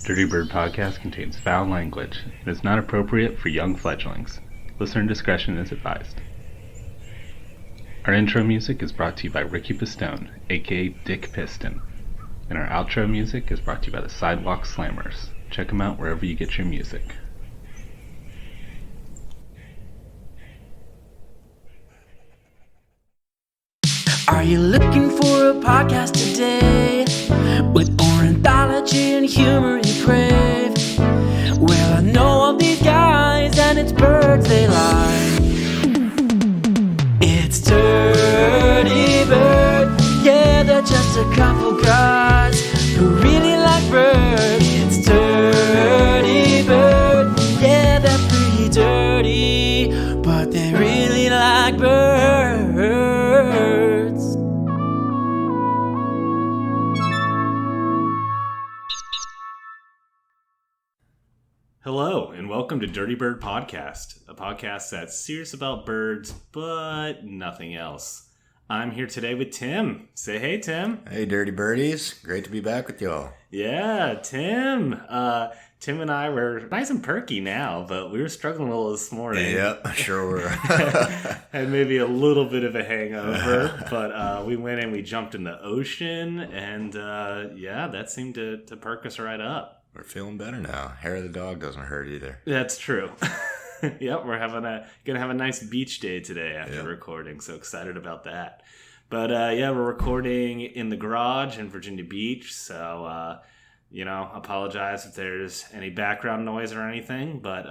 Dirty Bird podcast contains foul language and is not appropriate for young fledglings. Listener discretion is advised. Our intro music is brought to you by Ricky Pistone, aka Dick Piston. And our outro music is brought to you by the Sidewalk Slammers. Check them out wherever you get your music. Are you looking for a podcast today with ornithology and humor you crave? Well, I know all these guys and it's birds they like. It's Dirty Bird, yeah, they're just a couple guys who really like birds. It's Dirty Bird, yeah, they're pretty dirty, but they really like birds. Hello, and welcome to Dirty Bird Podcast, a podcast that's serious about birds, but nothing else. I'm here today with Tim. Say hey, Tim. Hey, Dirty Birdies. Great to be back with y'all. Yeah, Tim. Tim and I were nice and perky now, but we were struggling a little this morning. Yep, sure were. Had maybe a little bit of a hangover, but we went and we jumped in the ocean, and yeah, that seemed to perk us right up. We're feeling better now. Hair of the dog doesn't hurt either. That's true. Yep, we're gonna have a nice beach day today after recording. So excited about that. But yeah, we're recording in the garage in Virginia Beach. So apologize if there's any background noise or anything. But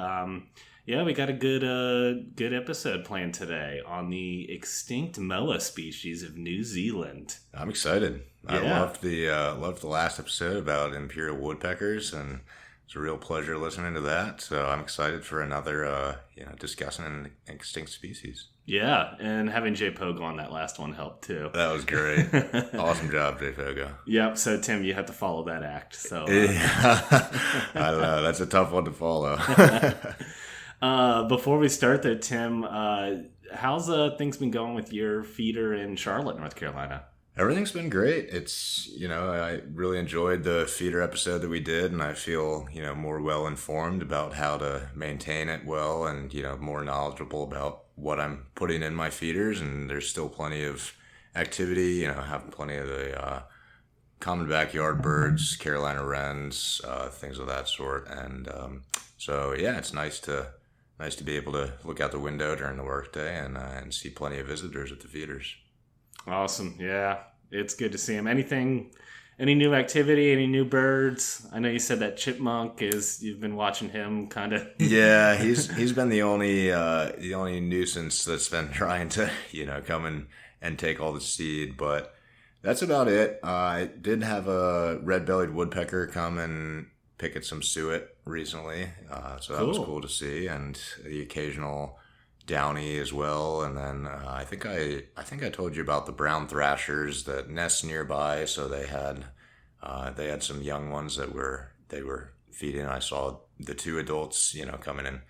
yeah, we got a good episode planned today on the extinct moa species of New Zealand. I'm excited. Yeah. I loved the last episode about imperial woodpeckers, and it's a real pleasure listening to that. So I'm excited for another discussing an extinct species. Yeah, and having Jay Pogo on that last one helped too. That was great. Awesome job, Jay Pogo. Yep. So Tim, you have to follow that act. So I don't know. That's a tough one to follow. Before we start though, Tim, how's things been going with your feeder in Charlotte, North Carolina? Everything's been great. It's, I really enjoyed the feeder episode that we did, and I feel, more well-informed about how to maintain it well and, more knowledgeable about what I'm putting in my feeders. And there's still plenty of activity, have plenty of the common backyard birds, Carolina wrens, things of that sort. And so, yeah, it's nice to be able to look out the window during the workday and see plenty of visitors at the feeders. Awesome. Yeah, it's good to see him. Any new activity, any new birds? I know you said that chipmunk you've been watching him kind of. Yeah, he's been the only nuisance that's been trying to, come and take all the seed, but that's about it. I did have a red-bellied woodpecker come and pick at some suet recently, so that was cool to see, and the occasional downy as well. And then I think I told you about the brown thrashers that nest nearby, so they had some young ones that they were feeding. I saw the two adults coming and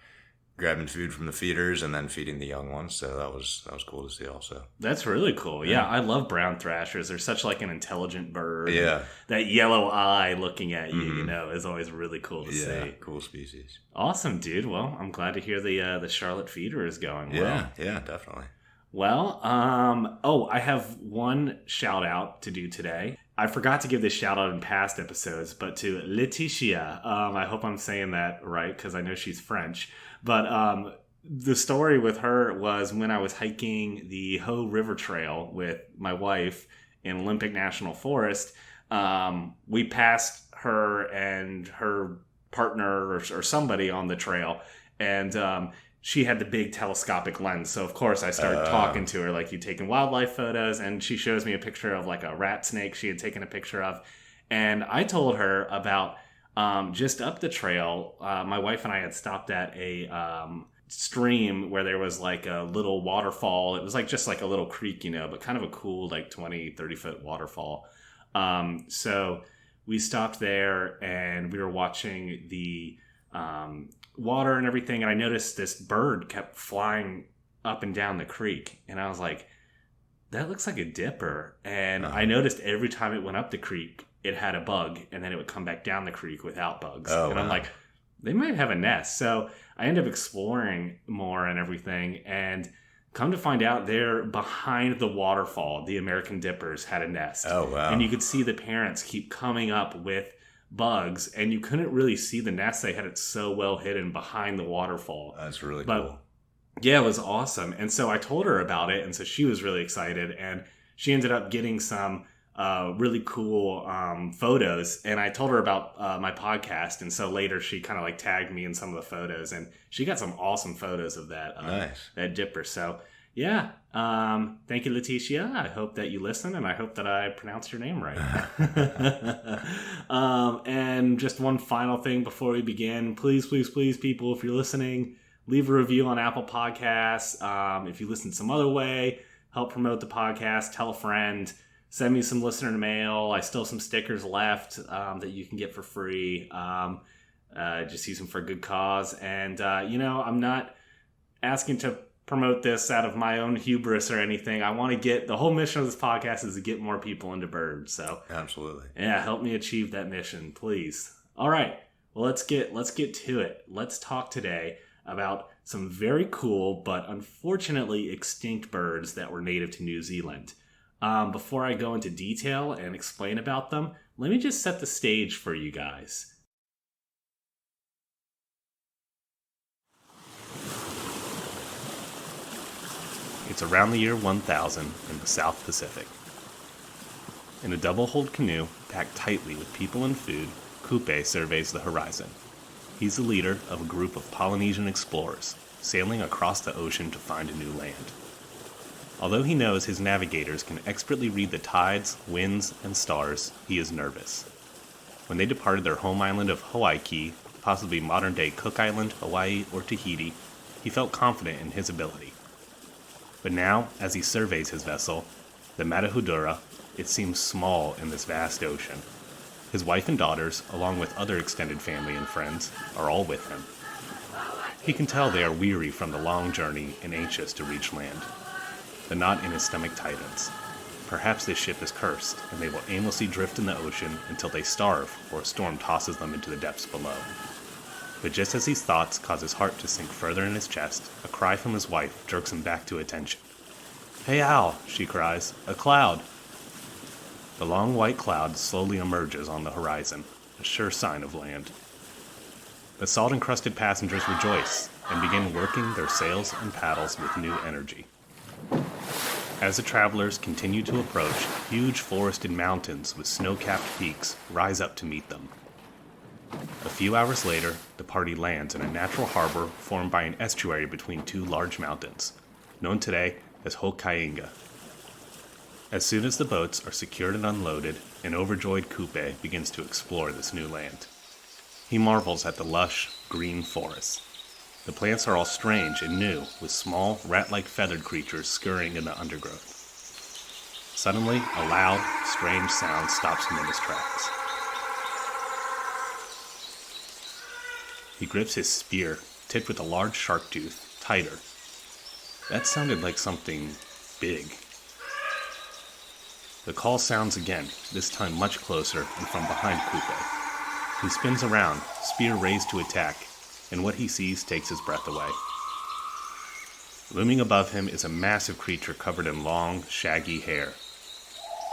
grabbing food from the feeders and then feeding the young ones, so that was cool to see also. That's really cool. Yeah, I love brown thrashers. They're such like an intelligent bird. Yeah, that yellow eye looking at you, is always really cool to see. Yeah, cool species. Awesome, dude. Well, I'm glad to hear the Charlotte feeder is going well. Yeah, definitely. Well, I have one shout out to do today. I forgot to give this shout out in past episodes, but to Letitia. I hope I'm saying that right because I know she's French. But the story with her was when I was hiking the Hoh River Trail with my wife in Olympic National Forest. We passed her and her partner or somebody on the trail, and she had the big telescopic lens. So, of course, I started talking to her like, you taking wildlife photos, and she shows me a picture of like a rat snake she had taken a picture of. And I told her about just up the trail, my wife and I had stopped at a stream where there was like a little waterfall. It was like just like a little creek, but kind of a cool like 20, 30-foot waterfall. So we stopped there and we were watching the water and everything, and I noticed this bird kept flying up and down the creek, and I was like, that looks like a dipper. And I noticed every time it went up the creek, it had a bug, and then it would come back down the creek without bugs. Oh, and I'm wow. like, they might have a nest. So I ended up exploring more and everything, and come to find out they're behind the waterfall. The American Dippers had a nest. Oh, wow. And you could see the parents keep coming up with bugs, and you couldn't really see the nest. They had it so well hidden behind the waterfall. That's really But cool. yeah, it was awesome. And so I told her about it, and so she was really excited, and she ended up getting some really cool photos. And I told her about my podcast, and so later she kind of like tagged me in some of the photos, and she got some awesome photos of that Nice. that dipper. So yeah, thank you, Leticia. I hope that you listen, and I hope that I pronounced your name right. And just one final thing before we begin, please, people, if you're listening, leave a review on Apple Podcasts. If you listen some other way, help promote the podcast, tell a friend, send me some listener mail. I still have some stickers left that you can get for free. Just use them for a good cause. And, I'm not asking to promote this out of my own hubris or anything. I want to get, the whole mission of this podcast is to get more people into birds. So Absolutely. yeah, help me achieve that mission, please. All right. Well, let's get to it. Let's talk today about some very cool but unfortunately extinct birds that were native to New Zealand. Before I go into detail and explain about them, let me just set the stage for you guys. It's around the year 1000 in the South Pacific. In a double-hulled canoe packed tightly with people and food, Kupe surveys the horizon. He's the leader of a group of Polynesian explorers, sailing across the ocean to find a new land. Although he knows his navigators can expertly read the tides, winds, and stars, he is nervous. When they departed their home island of Hawaii, possibly modern-day Cook Island, Hawaii, or Tahiti, he felt confident in his ability. But now, as he surveys his vessel, the Matahudura, it seems small in this vast ocean. His wife and daughters, along with other extended family and friends, are all with him. He can tell they are weary from the long journey and anxious to reach land. The knot in his stomach tightens. Perhaps this ship is cursed, and they will aimlessly drift in the ocean until they starve or a storm tosses them into the depths below. But just as these thoughts cause his heart to sink further in his chest, a cry from his wife jerks him back to attention. "Hey Al," she cries, "a cloud." The long white cloud slowly emerges on the horizon, a sure sign of land. The salt-encrusted passengers rejoice and begin working their sails and paddles with new energy. As the travelers continue to approach, huge forested mountains with snow-capped peaks rise up to meet them. A few hours later, the party lands in a natural harbor formed by an estuary between two large mountains, known today as Hokainga. As soon as the boats are secured and unloaded, an overjoyed Kupe begins to explore this new land. He marvels at the lush, green forests. The plants are all strange and new, with small, rat-like feathered creatures scurrying in the undergrowth. Suddenly, a loud, strange sound stops him in his tracks. He grips his spear, tipped with a large shark tooth, tighter. That sounded like something big. The call sounds again, this time much closer and from behind Kupe. He spins around, spear raised to attack, and what he sees takes his breath away. Looming above him is a massive creature covered in long, shaggy hair.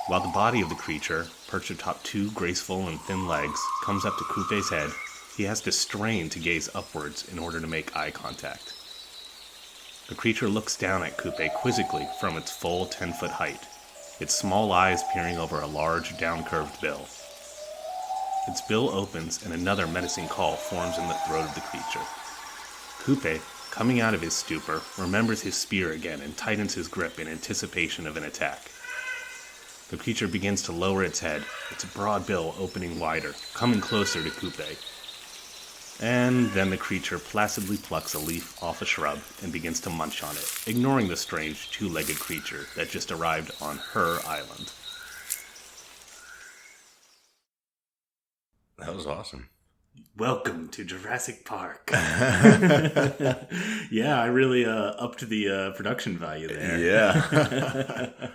While the body of the creature, perched atop two graceful and thin legs, comes up to Kupe's head, he has to strain to gaze upwards in order to make eye contact. The creature looks down at Kupe quizzically from its full 10-foot height, its small eyes peering over a large, down-curved bill. Its bill opens and another menacing call forms in the throat of the creature. Kupe, coming out of his stupor, remembers his spear again and tightens his grip in anticipation of an attack. The creature begins to lower its head, its broad bill opening wider, coming closer to Kupe. And then the creature placidly plucks a leaf off a shrub and begins to munch on it, ignoring the strange two-legged creature that just arrived on her island. That was awesome. Welcome to Jurassic Park. Yeah, I really upped the production value there. Yeah.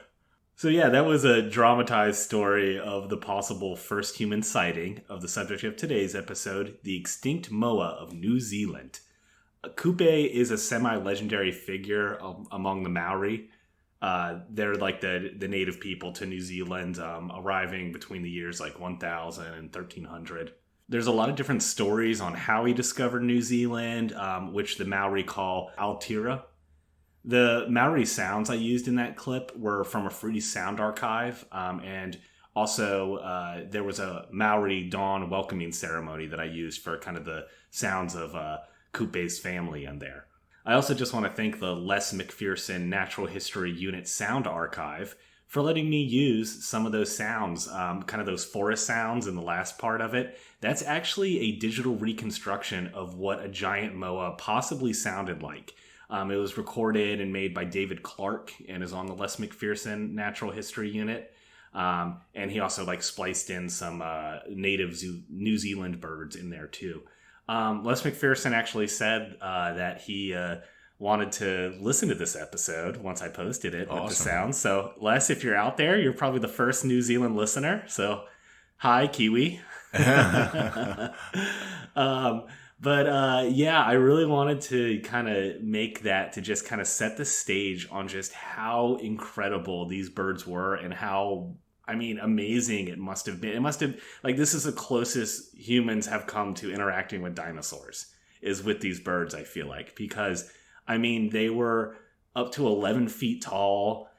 So yeah, that was a dramatized story of the possible first human sighting of the subject of today's episode, the extinct moa of New Zealand. Kupe is a semi-legendary figure among the Maori. They're like the native people to New Zealand, arriving between the years like 1000 and 1300. There's a lot of different stories on how he discovered New Zealand, which the Maori call Aotearoa. The Maori sounds I used in that clip were from a Fruity Sound Archive, and also there was a Maori dawn welcoming ceremony that I used for kind of the sounds of Kupe's family in there. I also just want to thank the Les McPherson Natural History Unit Sound Archive for letting me use some of those sounds, kind of those forest sounds in the last part of it. That's actually a digital reconstruction of what a giant moa possibly sounded like. It was recorded and made by David Clark and is on the Les McPherson Natural History Unit. And he also spliced in some native New Zealand birds in there too. Les McPherson actually said that he wanted to listen to this episode once I posted it with the sounds. So Les, if you're out there, you're probably the first New Zealand listener. So hi, Kiwi. Yeah, I really wanted to kind of make that to just kind of set the stage on just how incredible these birds were and how, amazing it must have been. It must have, this is the closest humans have come to interacting with dinosaurs, is with these birds, I feel like. Because, they were up to 11 feet tall,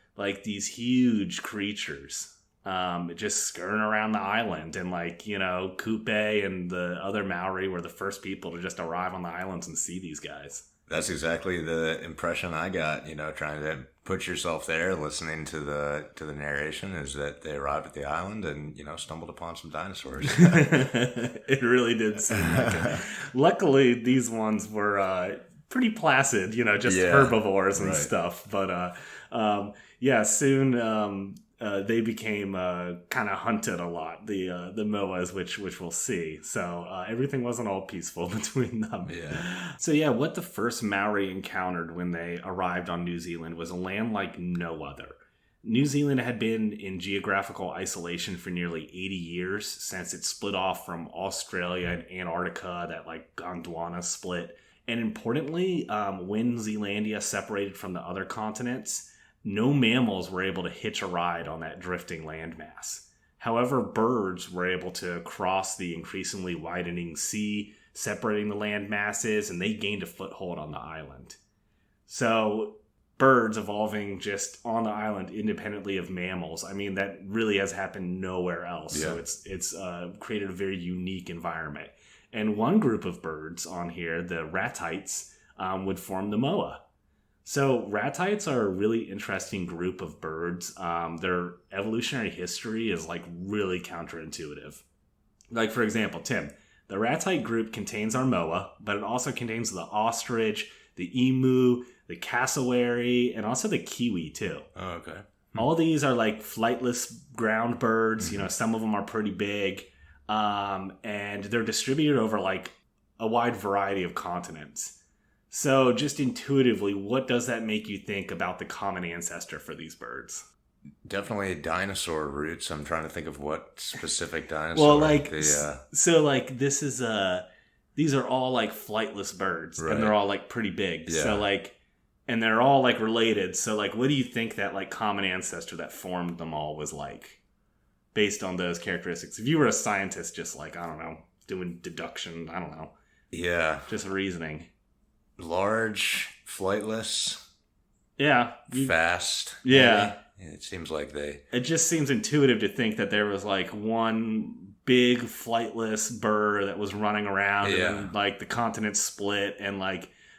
these huge creatures. Just skirting around the island, and Kupe and the other Maori were the first people to just arrive on the islands and see these guys. That's exactly the impression I got, trying to put yourself there, listening to the narration, is that they arrived at the island and, stumbled upon some dinosaurs. It really did seem like it. Luckily, these ones were pretty placid, just herbivores and stuff. But soon they became kind of hunted a lot, the moas, which we'll see. So everything wasn't all peaceful between them. Yeah. So what the first Maori encountered when they arrived on New Zealand was a land like no other. New Zealand had been in geographical isolation for nearly 80 years since it split off from Australia and Antarctica, that Gondwana split. And importantly, when Zealandia separated from the other continents, no mammals were able to hitch a ride on that drifting landmass. However, birds were able to cross the increasingly widening sea, separating the land masses, and they gained a foothold on the island. So, birds evolving just on the island independently of mammals, that really has happened nowhere else. Yeah. So it's created a very unique environment. And one group of birds on here, the ratites, would form the moa. So ratites are a really interesting group of birds. Their evolutionary history is really counterintuitive. For example, Tim, the ratite group contains our moa, but it also contains the ostrich, the emu, the cassowary, and also the kiwi too. Oh, okay. All these are flightless ground birds. Mm-hmm. Some of them are pretty big, and they're distributed over a wide variety of continents. So just intuitively, what does that make you think about the common ancestor for these birds? Definitely dinosaur roots. I'm trying to think of what specific dinosaur. Well, this is these are all flightless birds, right. And they're all pretty big. Yeah. So and they're all related. So what do you think that common ancestor that formed them all was based on those characteristics? If you were a scientist, just I don't know, doing deduction, I don't know. Yeah. Just reasoning. Large, flightless. Yeah. Fast. Yeah. Maybe. It seems like It just seems intuitive to think that there was one big flightless bird that was running around, and then the continent split, and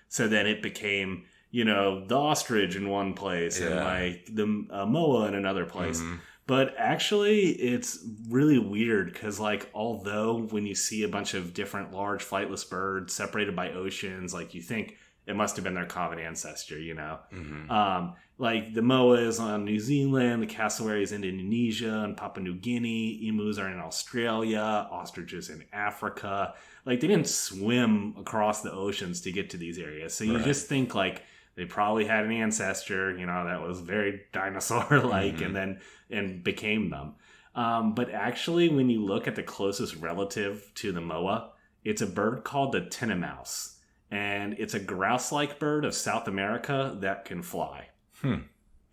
so then it became the ostrich in one place, and the moa in another place. Mm-hmm. But actually, it's really weird because, although when you see a bunch of different large flightless birds separated by oceans, you think it must have been their common ancestor, Mm-hmm. The moa is on New Zealand, the cassowary is in Indonesia and Papua New Guinea, emus are in Australia, ostriches in Africa. They didn't swim across the oceans to get to these areas. So you just think, They probably had an ancestor, that was very dinosaur-like and became them. But actually, when you look at the closest relative to the moa, it's a bird called the tinamous. And it's a grouse-like bird of South America that can fly.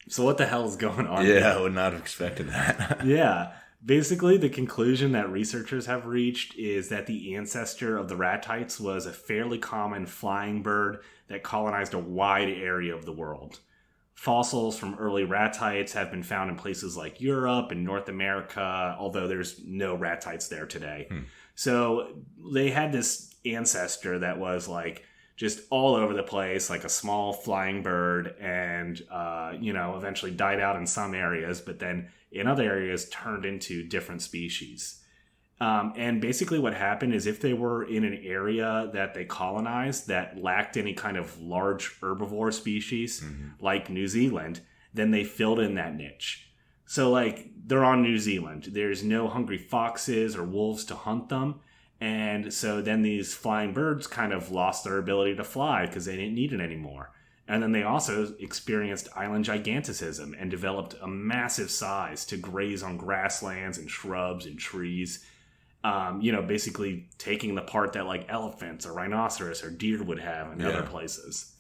So what the hell is going on here? I would not have expected that. Yeah. Basically, the conclusion that researchers have reached is that the ancestor of the ratites was a fairly common flying bird that colonized a wide area of the world. Fossils from early ratites have been found in places like Europe and North America, although there's no ratites there today. So they had this ancestor that was like just all over the place, like a small flying bird, and eventually died out in some areas, but then in other areas turned into different species. And basically what happened is if they were in an area that they colonized that lacked any kind of large herbivore species, like New Zealand, then they filled in that niche. So like they're on New Zealand. There's no hungry foxes or wolves to hunt them. And so then these flying birds kind of lost their ability to fly because they didn't need it anymore. And then they also experienced island giganticism and developed a massive size to graze on grasslands and shrubs and trees. Basically taking the part that like elephants or rhinoceros or deer would have in other places.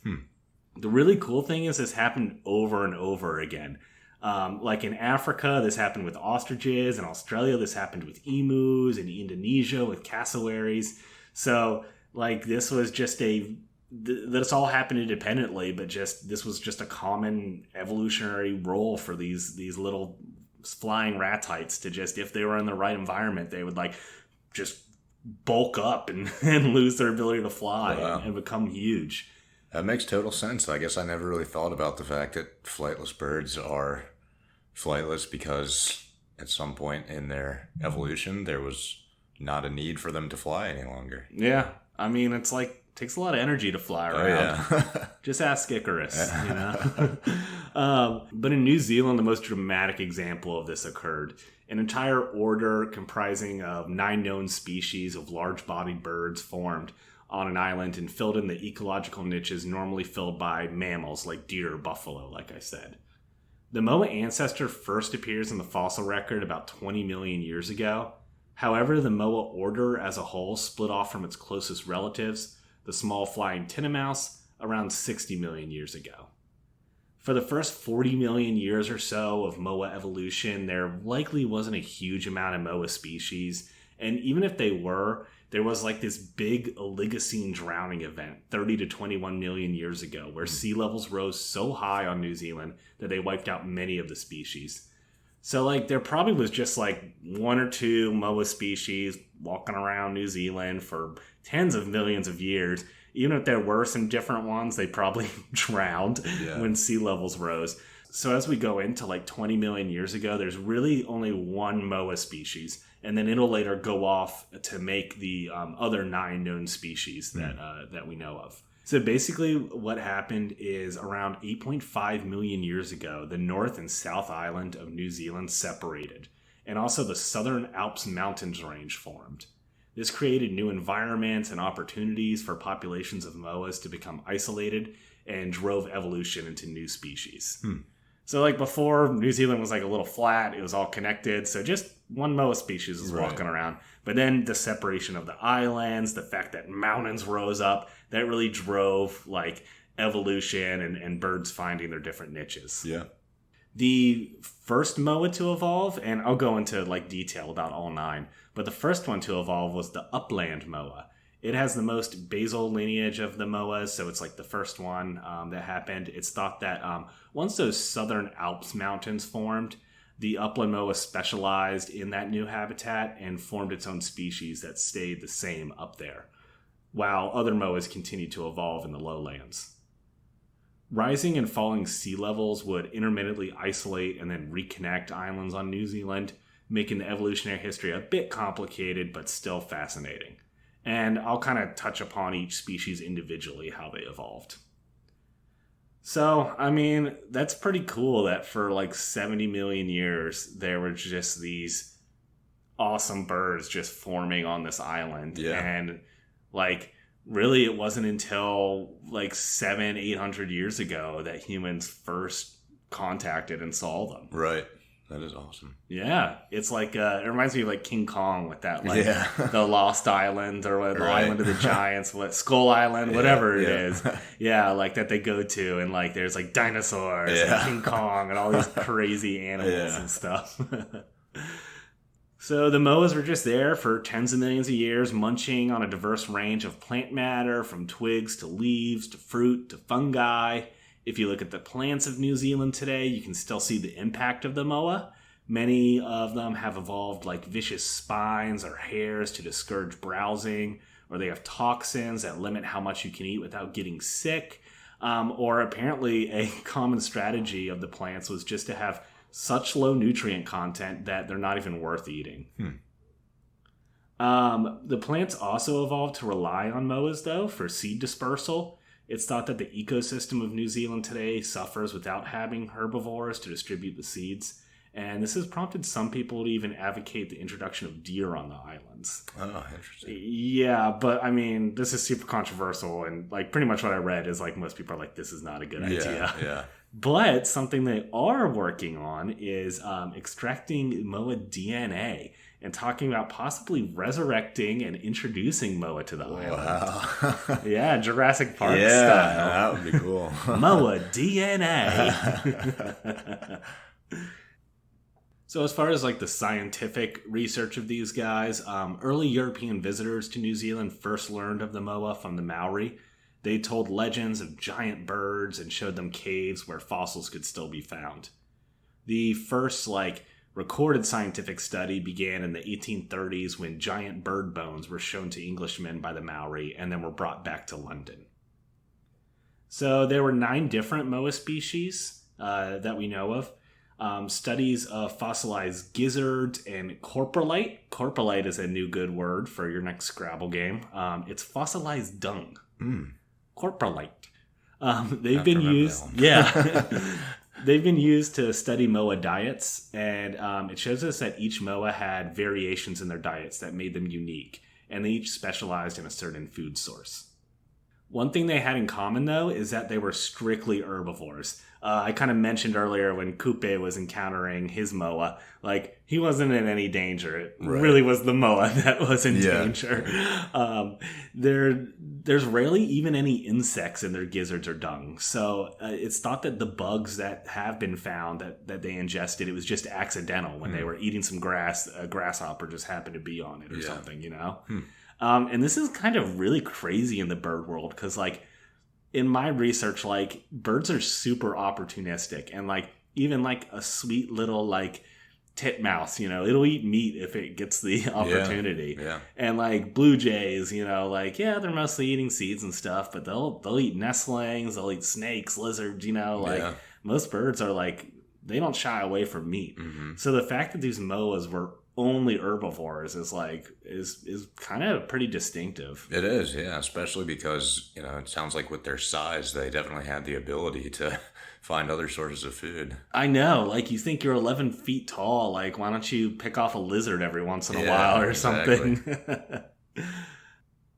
The really cool thing is this happened over and over again. Like in Africa, this happened with ostriches. In Australia, this happened with emus. In Indonesia, with cassowaries. So, like, this was just this all happened independently, but this was just a common evolutionary role for these little flying ratites to just, if they were in the right environment, they would, like, just bulk up and lose their ability to fly and become huge. That makes total sense. I guess I never really thought about the fact that flightless birds are flightless because at some point in their evolution, there was not a need for them to fly any longer. Yeah. I mean, it's like, it takes a lot of energy to fly around. Oh, yeah. Just ask Icarus, But in New Zealand, the most dramatic example of this occurred. An entire order comprising of 9 known species of large-bodied birds formed on an island and filled in the ecological niches normally filled by mammals like deer or buffalo, like I said. The Moa ancestor first appears in the fossil record about 20 million years ago. However, the Moa order as a whole split off from its closest relatives, the small flying tinamous, around 60 million years ago. For the first 40 million years or so of Moa evolution, there likely wasn't a huge amount of Moa species, and even if they were, there was like this big Oligocene drowning event 30 to 21 million years ago where sea levels rose so high on New Zealand that they wiped out many of the species. So like there probably was just like 1 or 2 Moa species walking around New Zealand for tens of millions of years. Even if there were some different ones, they probably drowned when sea levels rose. So as we go into like 20 million years ago, there's really only 1 Moa species. And then it'll later go off to make the other 9 known species that we know of. So basically what happened is around 8.5 million years ago, the North and South Island of New Zealand separated. And also the Southern Alps Mountains range formed. This created new environments and opportunities for populations of moas to become isolated and drove evolution into new species. So like before, New Zealand was like a little flat. It was all connected. So just 1 moa species was walking around. But then the separation of the islands, the fact that mountains rose up, that really drove like evolution and birds finding their different niches. Yeah. The first moa to evolve, and I'll go into like detail about all 9, but the first one to evolve was the upland moa. It has the most basal lineage of the moas, so it's like the first one that happened. It's thought that once those Southern Alps mountains formed, the upland moa specialized in that new habitat and formed its own species that stayed the same up there, while other moas continued to evolve in the lowlands. Rising and falling sea levels would intermittently isolate and then reconnect islands on New Zealand, making the evolutionary history a bit complicated but still fascinating. And I'll kind of touch upon each species individually, how they evolved. So, I mean, that's pretty cool that for like 70 million years, there were just these awesome birds just forming on this island. Yeah. And like really it wasn't until like 700-800 years ago that humans first contacted and saw them. Right. That is awesome. Yeah, it's like it reminds me of like King Kong with that, like the Lost Island or the Island of the Giants, Skull Island, whatever it is. Yeah, like that they go to, and like there's like dinosaurs and King Kong and all these crazy animals and stuff. So the moas were just there for tens of millions of years, munching on a diverse range of plant matter, from twigs to leaves to fruit to fungi. If you look at the plants of New Zealand today, you can still see the impact of the moa. Many of them have evolved like vicious spines or hairs to discourage browsing, or they have toxins that limit how much you can eat without getting sick. Or apparently a common strategy of the plants was just to have such low nutrient content that they're not even worth eating. The plants also evolved to rely on moas, though, for seed dispersal. It's thought that the ecosystem of New Zealand today suffers without having herbivores to distribute the seeds. And this has prompted some people to even advocate the introduction of deer on the islands. Oh, interesting. Yeah, but I mean, this is super controversial. And like pretty much what I read is like most people are like, this is not a good idea. Yeah. But something they are working on is extracting moa DNA and talking about possibly resurrecting and introducing moa to the island. Wow. Yeah, Jurassic Park style. That would be cool. Moa DNA. So as far as like the scientific research of these guys, early European visitors to New Zealand first learned of the moa from the Maori. They told legends of giant birds and showed them caves where fossils could still be found. The first recorded scientific study began in the 1830s when giant bird bones were shown to Englishmen by the Maori and then were brought back to London. So there were 9 different moa species that we know of. Studies of fossilized gizzards and corporalite. Corporalite is a new good word for your next Scrabble game. It's fossilized dung. Corporalite. They've been used. Yeah. They've been used to study moa diets, and it shows us that each moa had variations in their diets that made them unique, and they each specialized in a certain food source. One thing they had in common, though, is that they were strictly herbivores. I kind of mentioned earlier when Kupe was encountering his moa, he wasn't in any danger. It really was the moa that was in danger. There's rarely even any insects in their gizzards or dung. So it's thought that the bugs that have been found that they ingested, it was just accidental when they were eating some grass. A grasshopper just happened to be on it or something, you know? And this is kind of really crazy in the bird world because, in my research, birds are super opportunistic, and even a sweet little titmouse, it'll eat meat if it gets the opportunity. And blue jays, they're mostly eating seeds and stuff, but they'll eat nestlings, they'll eat snakes, lizards, most birds are they don't shy away from meat. So the fact that these moas were only herbivores is kind of pretty distinctive. It is, yeah, especially because, it sounds like with their size, they definitely had the ability to find other sources of food. I know, you think you're 11 feet tall, why don't you pick off a lizard every once in a while or something?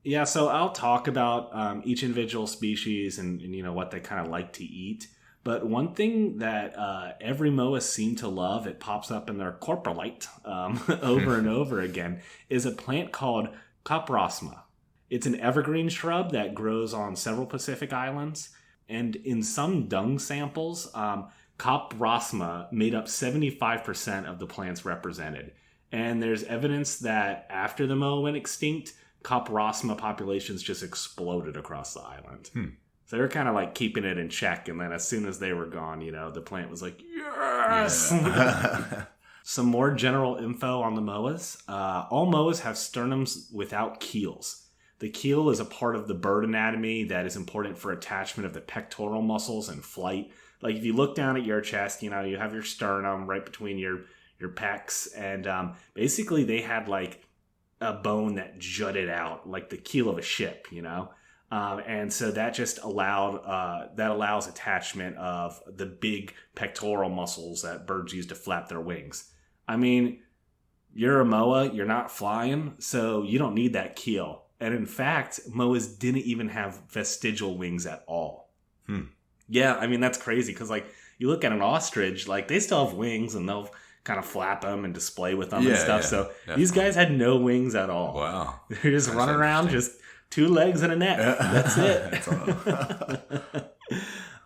Yeah, so I'll talk about each individual species and what they kind of like to eat. But one thing that every moa seem to love, it pops up in their corporalite over and over again, is a plant called coprosma. It's an evergreen shrub that grows on several Pacific islands. And in some dung samples, coprosma made up 75% of the plants represented. And there's evidence that after the moa went extinct, coprosma populations just exploded across the island. So they were kind of keeping it in check, and then as soon as they were gone, the plant was yes! Yeah. Some more general info on the moas. All moas have sternums without keels. The keel is a part of the bird anatomy that is important for attachment of the pectoral muscles and flight. If you look down at your chest, you have your sternum right between your pecs, and basically they had a bone that jutted out like the keel of a ship, and so that just allows attachment of the big pectoral muscles that birds use to flap their wings. I mean, you're a moa, you're not flying, so you don't need that keel. And in fact, moas didn't even have vestigial wings at all. Yeah, I mean, that's crazy because, like, you look at an ostrich, like, they still have wings and they'll kind of flap them and display with them and stuff. So these guys had no wings at all. Wow. They're just running around, just 2 legs and a neck. That's it.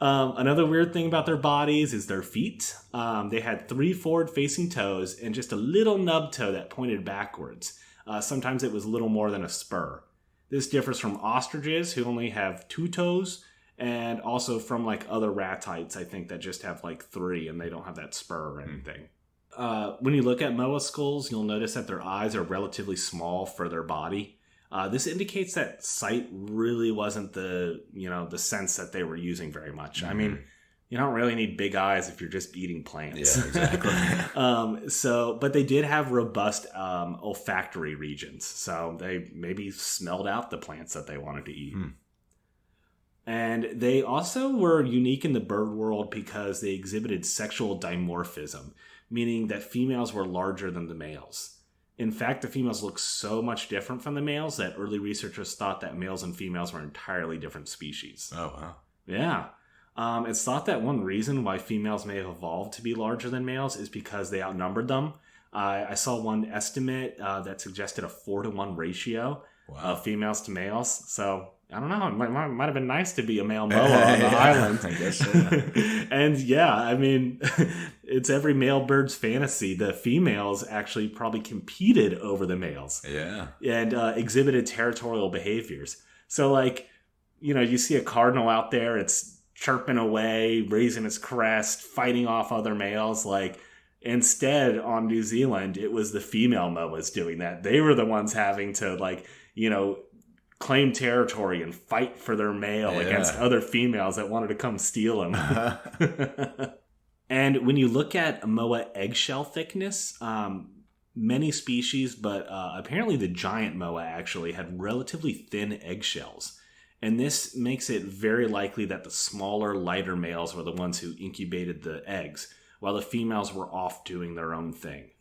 Another weird thing about their bodies is their feet. They had 3 forward-facing toes and just a little nub toe that pointed backwards. Sometimes it was little more than a spur. This differs from ostriches, who only have 2 toes, and also from like other ratites, I think, that just have like 3 and they don't have that spur or anything. When you look at moa skulls, you'll notice that their eyes are relatively small for their body. This indicates that sight really wasn't the sense that they were using very much. I mean, you don't really need big eyes if you're just eating plants. Yeah, exactly. But they did have robust olfactory regions. So they maybe smelled out the plants that they wanted to eat. And they also were unique in the bird world because they exhibited sexual dimorphism, meaning that females were larger than the males. In fact, the females look so much different from the males that early researchers thought that males and females were entirely different species. Oh, wow. Yeah. It's thought that one reason why females may have evolved to be larger than males is because they outnumbered them. I saw one estimate that suggested a 4-to-1 ratio of females to males. So, I don't know. It might have been nice to be a male moa on the island. I guess so. And yeah, I mean, it's every male bird's fantasy. The females actually probably competed over the males. Yeah. And exhibited territorial behaviors. So, like, you see a cardinal out there, it's chirping away, raising its crest, fighting off other males. Like, instead, on New Zealand, it was the female moas doing that. They were the ones having to, like, claim territory and fight for their male against other females that wanted to come steal them. And when you look at moa eggshell thickness, many species, but apparently the giant moa actually had relatively thin eggshells. And this makes it very likely that the smaller, lighter males were the ones who incubated the eggs, while the females were off doing their own thing.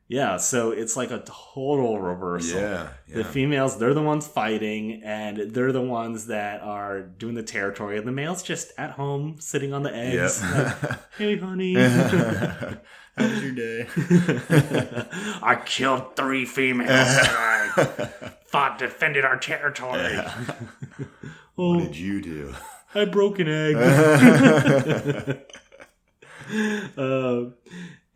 Yeah, so it's like a total reversal. Yeah. The females, they're the ones fighting, and they're the ones that are doing the territory, and the males just at home sitting on the eggs. Yep. Like, hey, honey. How was your day? I killed 3 females tonight. Defended our territory. What did you do? I broke an egg.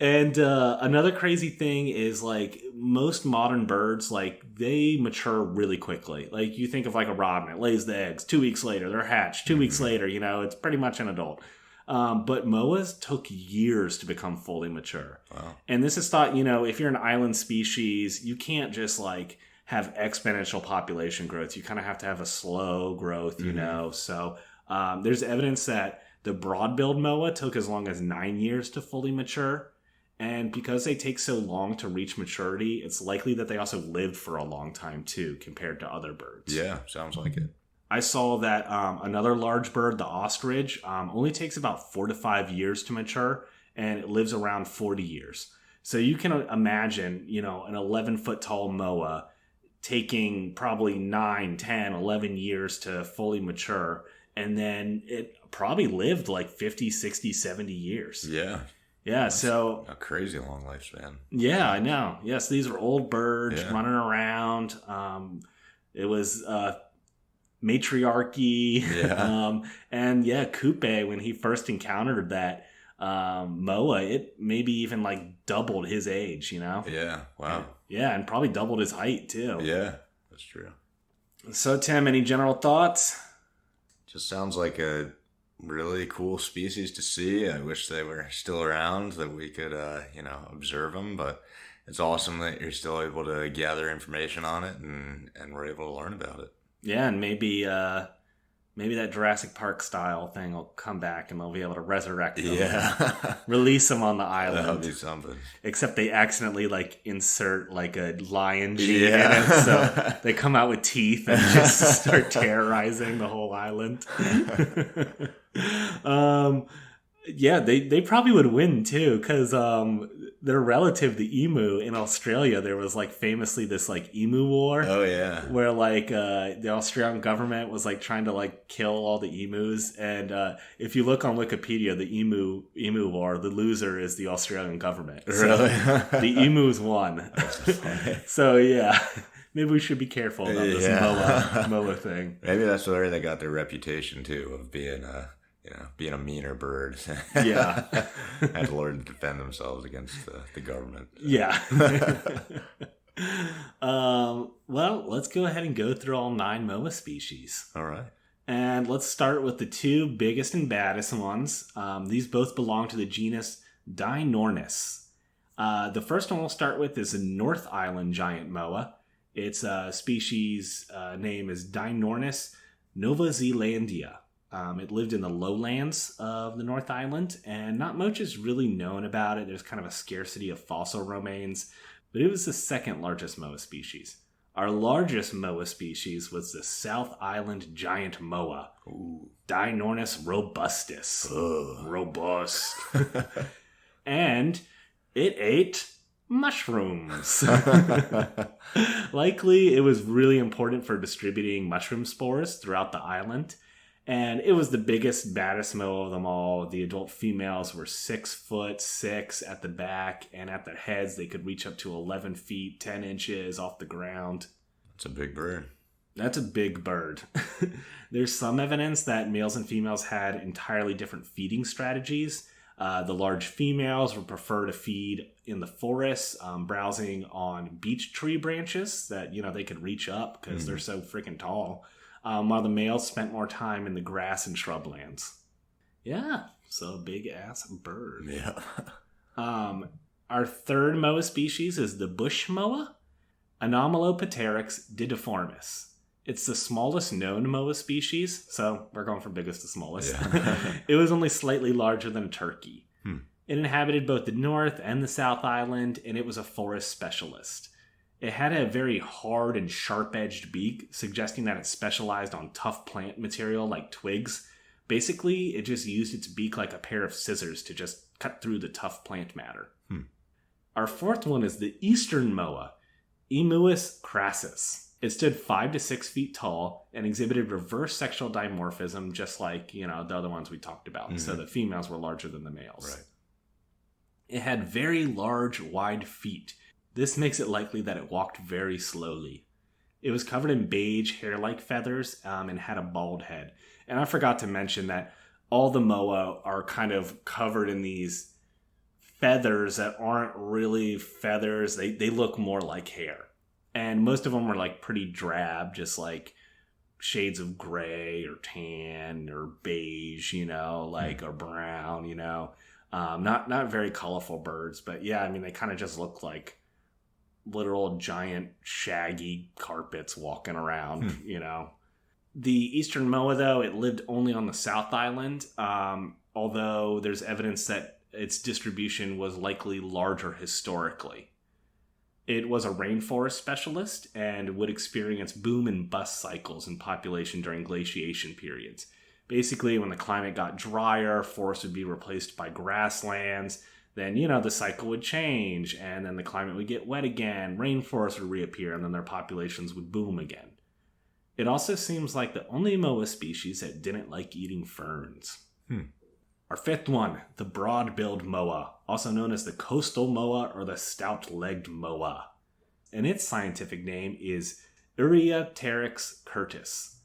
And another crazy thing is, like, most modern birds, like, they mature really quickly. Like, you think of, like, a robin. It lays the eggs. 2 weeks later, they're hatched. 2 weeks later, it's pretty much an adult. But moas took years to become fully mature. Wow. And this is thought, if you're an island species, you can't just, like, have exponential population growth. You kind of have to have a slow growth, So there's evidence that the broad-billed moa took as long as 9 years to fully mature. And because they take so long to reach maturity, it's likely that they also lived for a long time, too, compared to other birds. Yeah, sounds like it. I saw that another large bird, the ostrich, only takes about 4 to 5 years to mature, and it lives around 40 years. So you can imagine, an 11-foot tall moa taking probably 9, 10, 11 years to fully mature, and then it probably lived like 50, 60, 70 years. Yeah. Yeah, That's so a crazy long lifespan. Yeah, I know. Yes, these were old birds running around. It was matriarchy. Yeah. And Kupe, when he first encountered that moa, it maybe even like doubled his age, Yeah, wow. And probably doubled his height too. Yeah, that's true. So Tim, any general thoughts? Just sounds like a really cool species to see. I wish they were still around, that we could, observe them. But it's awesome that you're still able to gather information on it and we're able to learn about it. Yeah, and maybe that Jurassic Park style thing will come back and they'll be able to resurrect them. Yeah. Release them on the island. That'll be something. Except they accidentally insert like a lion gene in it. So they come out with teeth and just start terrorizing the whole island. Yeah, they probably would win too, because their relative, the emu in Australia, there was like famously this like emu war. Oh yeah. Where like the Australian government was like trying to like kill all the emus, and if you look on Wikipedia, the emu war, the loser is the Australian government. Really? So the emus won. So yeah, maybe we should be careful about this Moa thing. Maybe that's where they got their reputation too, of being being a meaner bird. Yeah. Had to learn to defend themselves against the government. Yeah. Well, let's go ahead and go through all 9 Moa species. All right. And let's start with the 2 biggest and baddest ones. These both belong to the genus Dinornis. The first one we'll start with is a North Island giant moa. Its species name is Dinornis novazelandia. It lived in the lowlands of the North Island, and not much is really known about it. There's kind of a scarcity of fossil remains, but it was the second largest moa species. Our largest moa species was the South Island giant moa, Dinornis robustus. Robust. And it ate mushrooms. Likely, it was really important for distributing mushroom spores throughout the island. And it was the biggest, baddest moa of them all. The adult females were 6'6" at the back, and at their heads they could reach up to 11 feet, 10 inches off the ground. That's a big bird. That's a big bird. There's some evidence that males and females had entirely different feeding strategies. The large females would prefer to feed in the forest, browsing on beech tree branches that they could reach up because they're so freaking tall. While the males spent more time in the grass and shrublands. Yeah, so big ass bird. Yeah. Our third moa species is the bush moa, Anomalopteryx didiformis. It's the smallest known moa species, so we're going from biggest to smallest. Yeah. It was only slightly larger than a turkey. It inhabited both the North and the South Island, and it was a forest specialist. It had a very hard and sharp-edged beak, suggesting that it specialized on tough plant material like twigs. Basically, it just used its beak like a pair of scissors to just cut through the tough plant matter. Our fourth one is the eastern moa, Emus crassus. It stood 5 to 6 feet tall and exhibited reverse sexual dimorphism, just like the other ones we talked about. So the females were larger than the males. Right. It had very large, wide feet. This makes it likely that it walked very slowly. It was covered in beige hair-like feathers and had a bald head. And I forgot to mention that all the moa are kind of covered in these feathers that aren't really feathers. They look more like hair. And most of them were like pretty drab, just like shades of gray or tan or beige, or brown, Not very colorful birds, but yeah, they kind of just look like literal giant shaggy carpets walking around. The eastern moa, though, it lived only on the South Island, although there's evidence that its distribution was likely larger historically. It was a rainforest specialist and would experience boom and bust cycles in population during glaciation periods. Basically, when the climate got drier, forests would be replaced by grasslands. Then, the cycle would change, and then the climate would get wet again, rainforests would reappear, and then their populations would boom again. It also seems like the only moa species that didn't like eating ferns. Our fifth one, the broad-billed moa, also known as the coastal moa or the stout-legged moa. And its scientific name is Ureapteryx curtis.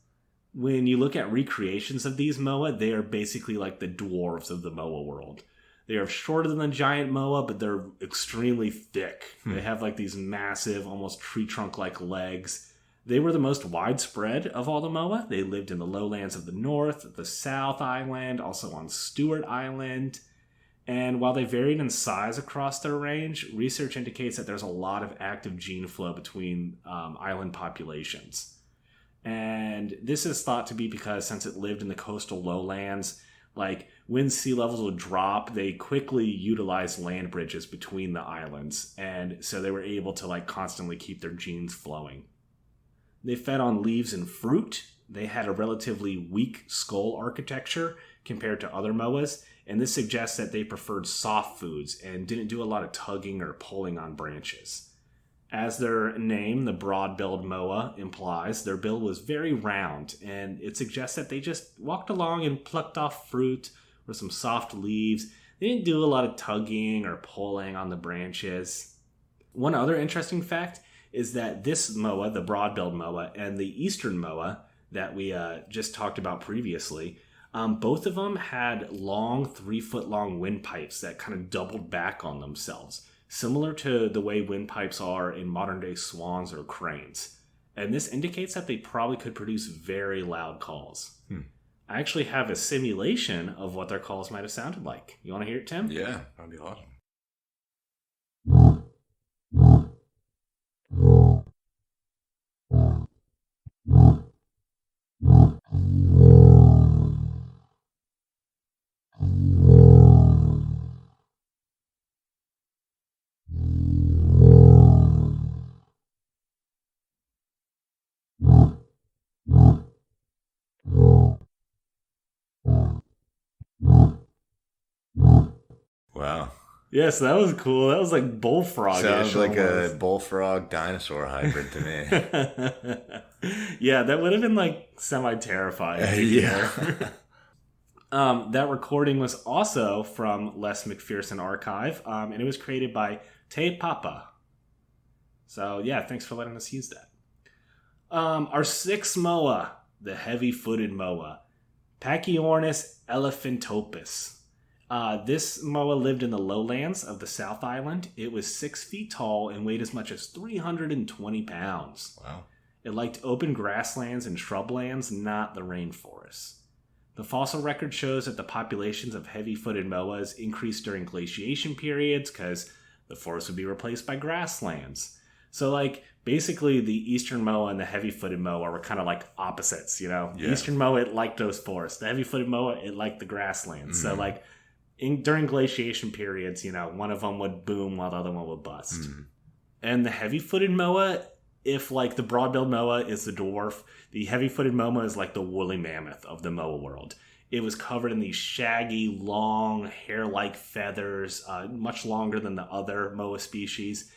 When you look at recreations of these moa, they are basically like the dwarves of the moa world. They are shorter than the giant moa, but they're extremely thick. They have like these massive, almost tree trunk-like legs. They were the most widespread of all the moa. They lived in the lowlands of the North, the South Island, also on Stewart Island. And while they varied in size across their range, research indicates that there's a lot of active gene flow between island populations. And this is thought to be because since it lived in the coastal lowlands, like when sea levels would drop, they quickly utilized land bridges between the islands. And so they were able to constantly keep their genes flowing. They fed on leaves and fruit. They had a relatively weak skull architecture compared to other moas. And this suggests that they preferred soft foods and didn't do a lot of tugging or pulling on branches. As their name, the broad-billed moa, implies, their bill was very round, and it suggests that they just walked along and plucked off fruit or some soft leaves. They didn't do a lot of tugging or pulling on the branches. One other interesting fact is that this moa, the broad-billed moa, and the eastern moa that we just talked about previously, both of them had long 3-foot-long windpipes that kind of doubled back on themselves, similar to the way windpipes are in modern-day swans or cranes. And this indicates that they probably could produce very loud calls. I actually have a simulation of what their calls might have sounded like. You want to hear it, Tim? Yeah, that'd be awesome. Wow. Yes, that was cool. That was like bullfrog. Sounds like a bullfrog dinosaur hybrid to me. Yeah, that would have been like semi-terrifying. Yeah. That recording was also from Les McPherson Archive, and it was created by Te Papa. So yeah, thanks for letting us use that. Our sixth moa, the heavy-footed moa, Pachyornis elephantopus. This moa lived in the lowlands of the South Island. It was 6 feet tall and weighed as much as 320 pounds. Wow. It liked open grasslands and shrublands, not the rainforests. The fossil record shows that the populations of heavy-footed moas increased during glaciation periods because the forest would be replaced by grasslands. So, like, basically the eastern moa and the heavy-footed moa were kind of like opposites, you know? Yeah. The eastern moa, it liked those forests. The heavy-footed moa, it liked the grasslands. So, like, during glaciation periods, you know, one of them would boom while the other one would bust. And the heavy-footed moa, if like the broad-billed moa is the dwarf, the heavy-footed moa is like the woolly mammoth of the moa world. It was covered in these shaggy, long, hair-like feathers, much longer than the other moa species.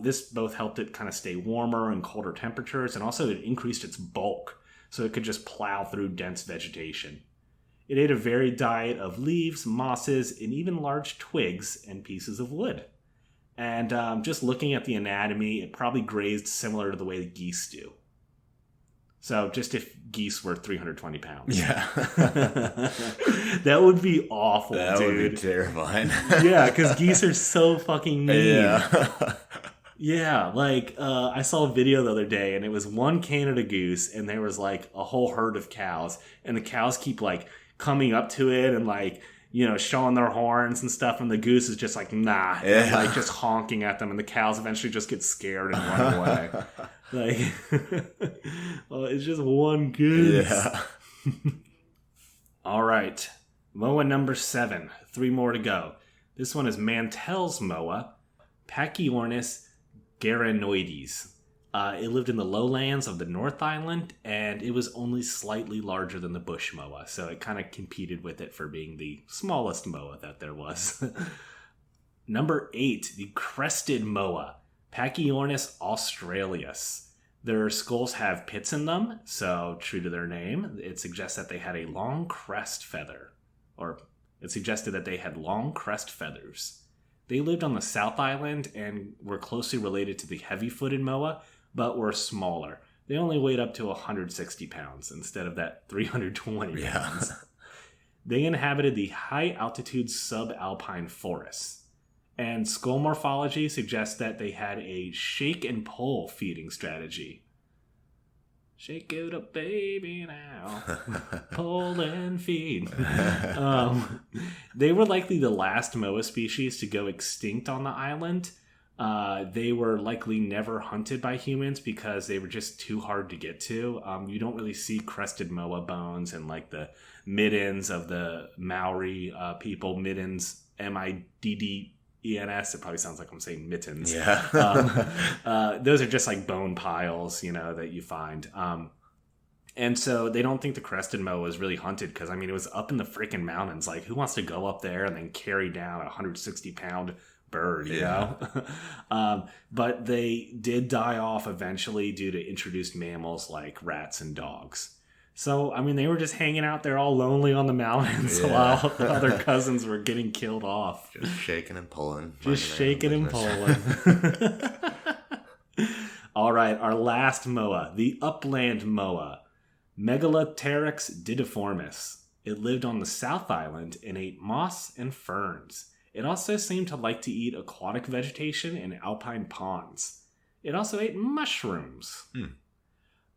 This both helped it kind of stay warmer in colder temperatures, and also it increased its bulk, so it could just plow through dense vegetation. It ate a varied diet of leaves, mosses, and even large twigs and pieces of wood. And just looking at the anatomy, it probably grazed similar to the way the geese do. So just if geese were 320 pounds. Yeah. That would be awful, that dude. That would be terrifying. Yeah, because geese are so fucking mean. Yeah. Yeah, like, I saw a video the other day, and it was one Canada goose, and there was, like, a whole herd of cows, and the cows keep, like, coming up to it and, like, you know, showing their horns and stuff, and the goose is just like, nah, yeah. and, like, just honking at them, and the cows eventually just get scared and run away. Like, well, it's just one goose. Yeah. All right, moa number 7, 3 more to go. This one is Mantell's moa, Pachyornis garanoides. It lived in the lowlands of the North Island, and it was only slightly larger than the bush moa, so it kind of competed with it for being the smallest moa that there was. Number 8, the crested moa, Pachyornis australis. Their skulls have pits in them, so true to their name, it suggests that they had a long crest feather, or it suggested that they had long crest feathers. They lived on the South Island and were closely related to the heavy-footed moa, but were smaller. They only weighed up to 160 pounds instead of that 320 pounds. They inhabited the high-altitude subalpine forests. And skull morphology suggests that they had a shake-and-pull feeding strategy. Shake it up, baby, now. Pull and feed. They were likely the last moa species to go extinct on the island. They were likely never hunted by humans because they were just too hard to get to. You don't really see crested moa bones and like the middens of the Maori people. Middens, M-I-D-D-E-N-S. It probably sounds like I'm saying mittens. Yeah. Those are just like bone piles, you know, that you find. And so they don't think the crested moa was really hunted because, I mean, it was up in the freaking mountains. Like, who wants to go up there and then carry down a 160-pound bird, you know? But they did die off eventually due to introduced mammals like rats and dogs. So, I mean, they were just hanging out there all lonely on the mountains while other cousins were getting killed off. Just shaking and pulling. Just shaking and pulling. All right, our last moa, the upland moa, Megaloteryx didiformis. It lived on the South Island and ate moss and ferns. It also seemed to like to eat aquatic vegetation in alpine ponds. It also ate mushrooms.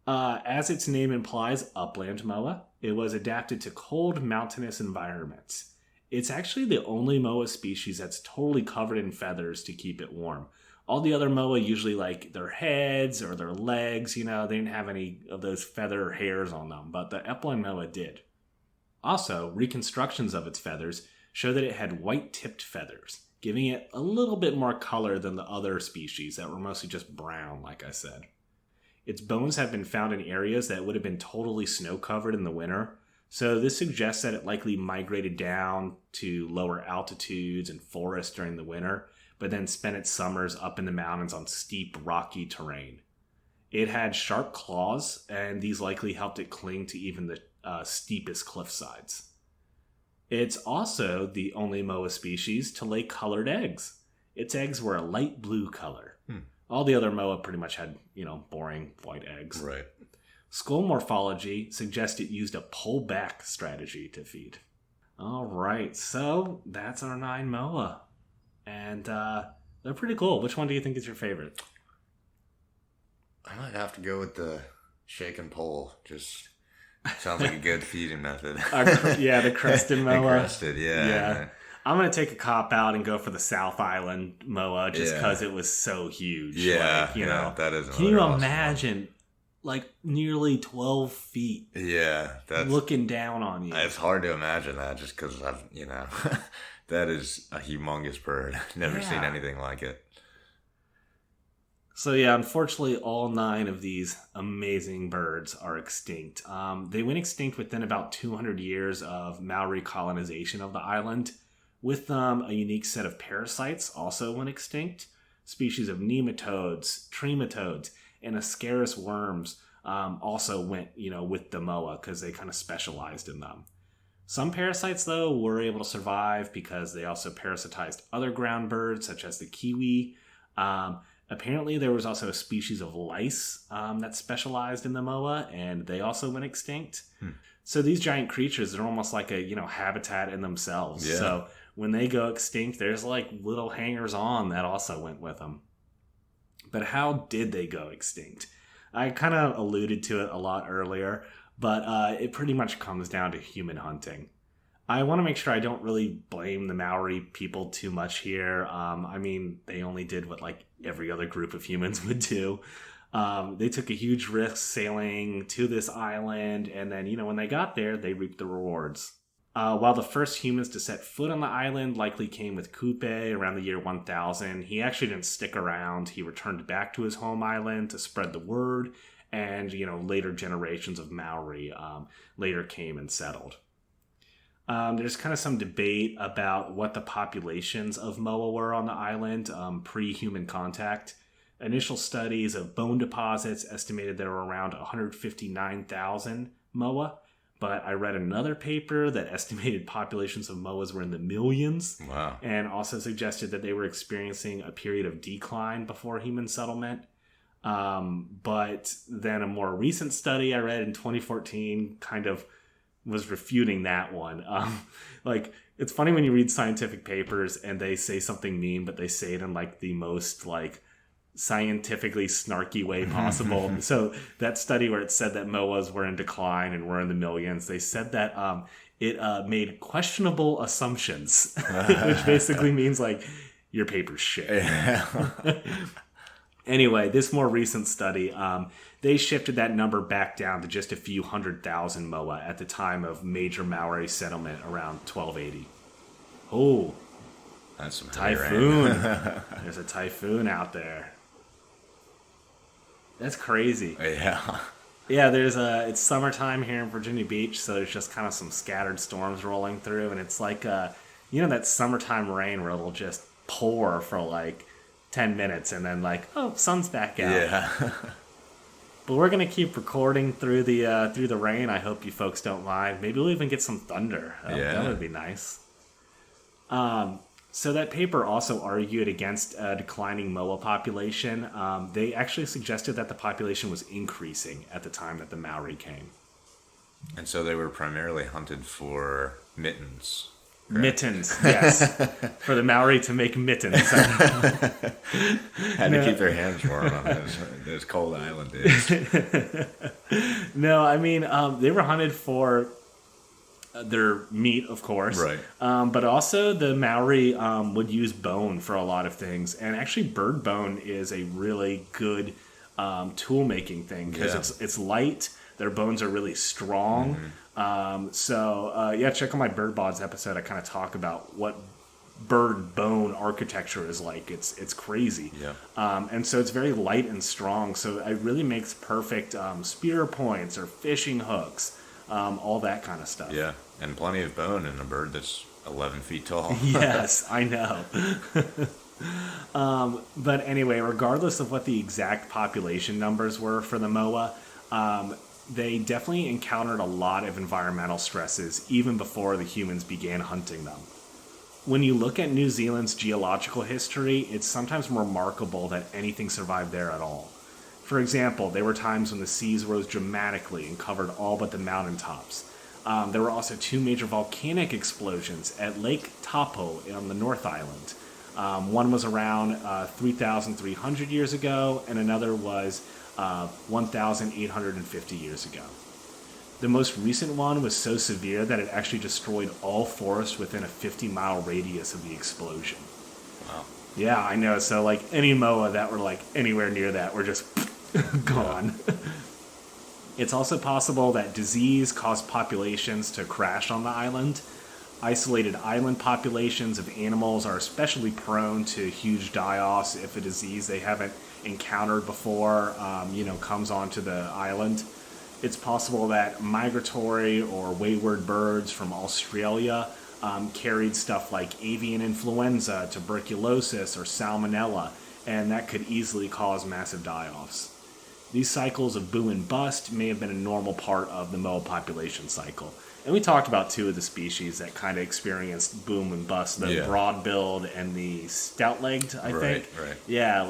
As its name implies, upland moa, it was adapted to cold mountainous environments. It's actually the only moa species that's totally covered in feathers to keep it warm. All the other moa usually like their heads or their legs, you know, they didn't have any of those feather hairs on them, but the upland moa did. Also, reconstructions of its feathers show that it had white-tipped feathers, giving it a little bit more color than the other species that were mostly just brown, like I said. Its bones have been found in areas that would have been totally snow-covered in the winter, so this suggests that it likely migrated down to lower altitudes and forests during the winter, but then spent its summers up in the mountains on steep, rocky terrain. It had sharp claws, and these likely helped it cling to even the steepest cliff sides. It's also the only moa species to lay colored eggs. Its eggs were a light blue color. All the other moa pretty much had, you know, boring white eggs. Right. Skull morphology suggests it used a pull-back strategy to feed. All right, so that's our 9 moa. And they're pretty cool. Which one do you think is your favorite? I might have to go with the shake and pull. Just sounds like a good feeding method. The crested moa. The crested, yeah. I'm going to take a cop out and go for the South Island moa just because it was so huge. Yeah, like, you know, that is. Can you imagine, like, nearly 12 feet? Yeah, that's looking down on you. It's hard to imagine that just because that is a humongous bird. Never seen anything like it. So yeah, unfortunately, all 9 of these amazing birds are extinct. They went extinct within about 200 years of Maori colonization of the island. With them, a unique set of parasites also went extinct. Species of nematodes, trematodes, and ascaris worms also went, with the moa because they kind of specialized in them. Some parasites, though, were able to survive because they also parasitized other ground birds, such as the kiwi. Apparently, there was also a species of lice that specialized in the moa, and they also went extinct. So these giant creatures are almost like a habitat in themselves. Yeah. So when they go extinct, there's like little hangers-on that also went with them. But how did they go extinct? I kind of alluded to it a lot earlier, but it pretty much comes down to human hunting. I want to make sure I don't really blame the Maori people too much here. I mean, they only did what like every other group of humans would do. They took a huge risk sailing to this island, and then, when they got there, they reaped the rewards. While the first humans to set foot on the island likely came with Kupe around the year 1000, he actually didn't stick around. He returned back to his home island to spread the word, and, later generations of Maori later came and settled. There's kind of some debate about what the populations of moa were on the island pre-human contact. Initial studies of bone deposits estimated there were around 159,000 moa, but I read another paper that estimated populations of moas were in the millions. Wow. And also suggested that they were experiencing a period of decline before human settlement. But then a more recent study I read in 2014 kind of was refuting that one. It's funny when you read scientific papers and they say something mean, but they say it in like the most scientifically snarky way possible. So that study where it said that moas were in decline and were in the millions, they said that it made questionable assumptions, which basically means like your paper's shit. Anyway, this more recent study, they shifted that number back down to just a few 100,000 moa at the time of major Maori settlement around 1280. Oh, that's some typhoon. There's a typhoon out there. That's crazy. Yeah. Yeah, it's summertime here in Virginia Beach, so there's just kind of some scattered storms rolling through, and it's like, that summertime rain where it'll just pour for like 10 minutes and then like, oh, sun's back out. Yeah. But we're gonna keep recording through the rain. I hope you folks don't mind. Maybe we'll even get some thunder. That would be nice. So that paper also argued against a declining moa population. They actually suggested that the population was increasing at the time that the Maori came. And so they were primarily hunted for mittens. Correct? Mittens, yes. For the Maori to make mittens. Had to keep their hands warm on those cold island days. No, I mean, they were hunted for their meat, of course. Right. But also the Maori would use bone for a lot of things. And actually bird bone is a really good tool making thing because it's light. Their bones are really strong. Check out my Bird Bods episode. I kind of talk about what bird bone architecture is like. It's crazy. Yeah. And so it's very light and strong. So it really makes perfect spear points or fishing hooks, all that kind of stuff. Yeah, and plenty of bone in a bird that's 11 feet tall. Yes, I know. But anyway, regardless of what the exact population numbers were for the moa, they definitely encountered a lot of environmental stresses even before the humans began hunting them. When you look at New Zealand's geological history, it's sometimes remarkable that anything survived there at all. For example, there were times when the seas rose dramatically and covered all but the mountaintops. There were also 2 major volcanic explosions at Lake Taupo on the North Island. One was around 3,300 years ago, and another was 1,850 years ago. The most recent one was so severe that it actually destroyed all forest within a 50-mile radius of the explosion. Wow. Yeah, I know. So, like, any moa that were, like, anywhere near that were just gone. It's also possible that disease caused populations to crash on the island. Isolated island populations of animals are especially prone to huge die-offs if a disease they haven't encountered before, comes onto the island. It's possible that migratory or wayward birds from Australia carried stuff like avian influenza, tuberculosis, or salmonella, and that could easily cause massive die-offs. These cycles of boom and bust may have been a normal part of the moa population cycle. And we talked about 2 of the species that kind of experienced boom and bust, the broad-billed and the stout-legged, I think. Right. Yeah,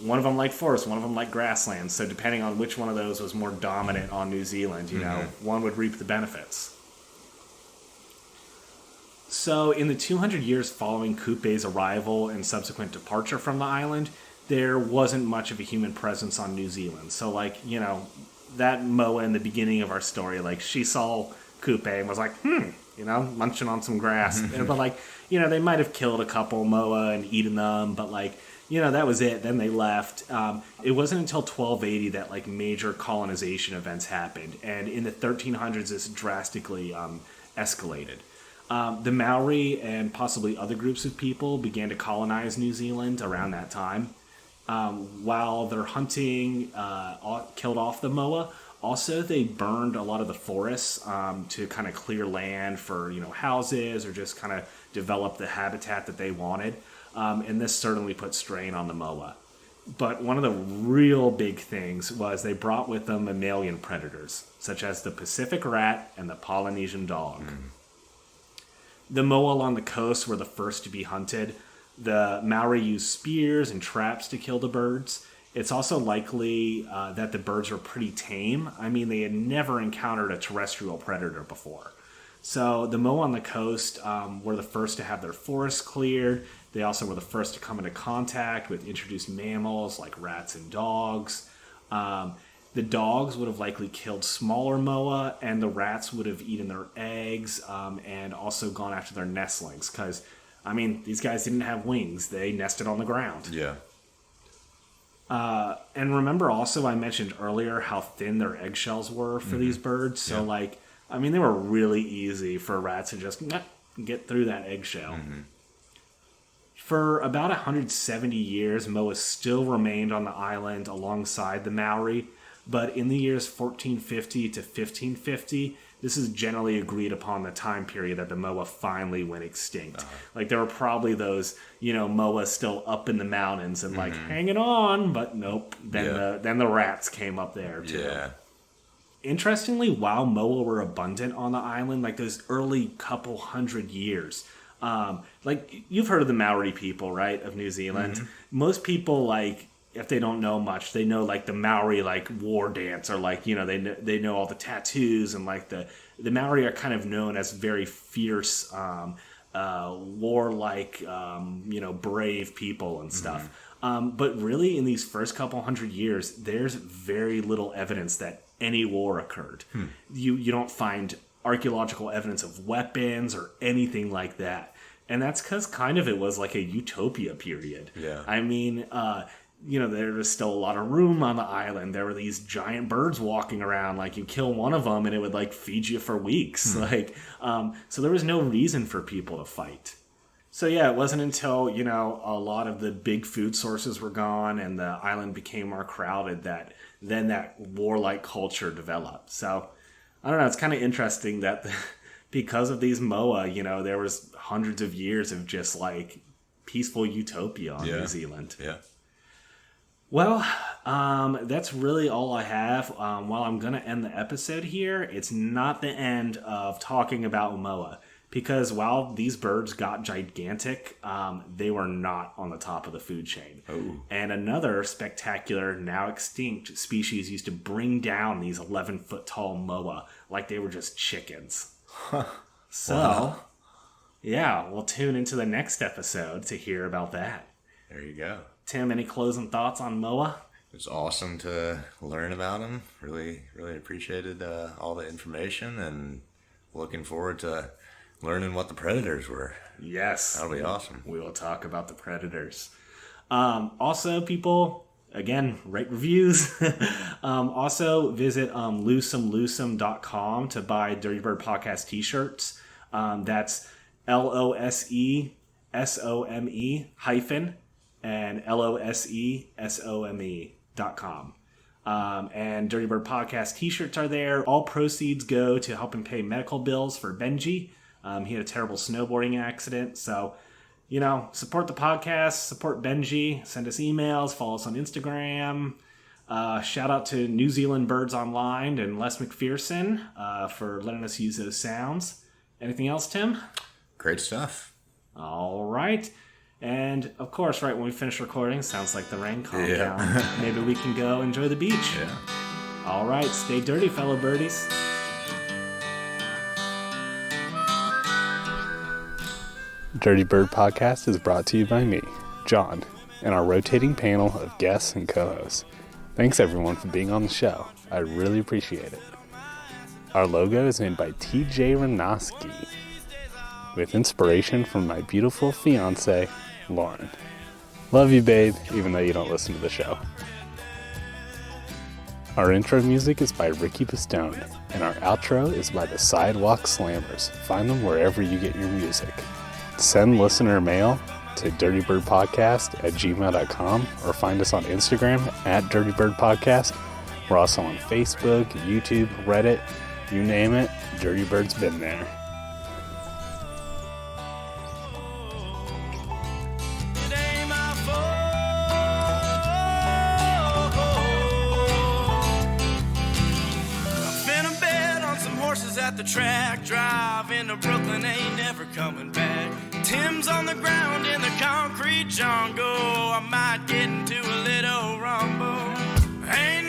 one of them liked forest, one of them liked grasslands. So depending on which one of those was more dominant on New Zealand, one would reap the benefits. So in the 200 years following Kupe's arrival and subsequent departure from the island, there wasn't much of a human presence on New Zealand. So that moa in the beginning of our story, she saw Kupe and was like, munching on some grass. But they might have killed a couple moa and eaten them, but that was it. Then they left. It wasn't until 1280 that major colonization events happened, and in the 1300s this drastically escalated. The Maori and possibly other groups of people began to colonize New Zealand around that time. While they're hunting killed off the moa, also they burned a lot of the forests to kind of clear land for houses or just kind of develop the habitat that they wanted. And this certainly put strain on the moa. But one of the real big things was they brought with them mammalian predators, such as the Pacific rat and the Polynesian dog. The moa along the coast were the first to be hunted. The Maori used spears and traps to kill the birds. It's also likely that the birds were pretty tame. I mean, they had never encountered a terrestrial predator before. So the Moa on the coast were the first to have their forests cleared. They also were the first to come into contact with introduced mammals like rats and dogs. The dogs would have likely killed smaller moa, and the rats would have eaten their eggs and also gone after their nestlings. Because, I mean, these guys didn't have wings. They nested on the ground. Yeah. And remember also I mentioned earlier how thin their eggshells were for these birds. So, they were really easy for rats to just get through that eggshell. For about 170 years, moa still remained on the island alongside the Maori, But in the years 1450 to 1550, this is generally agreed upon the time period that the moa finally went extinct. Like there were probably those, moas still up in the mountains and like hanging on, but nope. Then the rats came up there too. Yeah. Interestingly, while moa were abundant on the island, like those early couple hundred years, like you've heard of the Maori people, right, of New Zealand. Most people, like, if they don't know much, they know like the Maori like war dance, or like they know all the tattoos, and like the Maori are kind of known as very fierce, warlike, brave people and stuff. But really, in these first couple hundred years, there's very little evidence that any war occurred. You don't find archaeological evidence of weapons or anything like that, and that's because kind of it was like a utopia period. Yeah, I mean. There was still a lot of room on the island. There were these giant birds walking around. Like, you kill one of them and it would like feed you for weeks. So there was no reason for people to fight. So yeah, it wasn't until, a lot of the big food sources were gone and the island became more crowded that then that warlike culture developed. So I don't know. It's kind of interesting that because of these moa, there was hundreds of years of just like peaceful utopia on New Zealand. Yeah. Well, that's really all I have. While I'm going to end the episode here, it's not the end of talking about moa, because while these birds got gigantic, they were not on the top of the food chain. Oh. And another spectacular, now extinct species used to bring down these 11-foot tall moa like they were just chickens. So, yeah, we'll tune into the next episode to hear about that. There you go. Tim, any closing thoughts on moa? It was awesome to learn about him. Really, really appreciated all the information, and looking forward to learning what the predators were. Yes. That'll be awesome. We will talk about the predators. Also, people, again, rate reviews. Also, visit loose'em.com to buy Dirty Bird Podcast t-shirts. That's LOSESOME hyphen and LOSESOME.com. And Dirty Bird Podcast t-shirts are there. All proceeds go to helping pay medical bills for Benji. He had a terrible snowboarding accident. So, support the podcast, support Benji, send us emails, follow us on Instagram. Shout out to New Zealand Birds Online and Les McPherson for letting us use those sounds. Anything else, Tim? Great stuff. All right. And, of course, right when we finish recording, sounds like the rain calmed down. Maybe we can go enjoy the beach. Yeah. All right. Stay dirty, fellow birdies. Dirty Bird Podcast is brought to you by me, John, and our rotating panel of guests and co-hosts. Thanks, everyone, for being on the show. I really appreciate it. Our logo is made by TJ Ranoski, with inspiration from my beautiful fiance, Lauren. Love you, babe, even though you don't listen to the show. Our intro music is by Ricky Pistone, and our outro is by the Sidewalk Slammers. Find them wherever you get your music. Send listener mail to dirtybirdpodcast@gmail.com or find us on Instagram @dirtybirdpodcast. We're also on Facebook, YouTube, Reddit, you name it, Dirty Bird's been there. At the track, drive into Brooklyn, ain't never coming back. Tim's on the ground in the concrete jungle. I might get into a little rumble. Ain't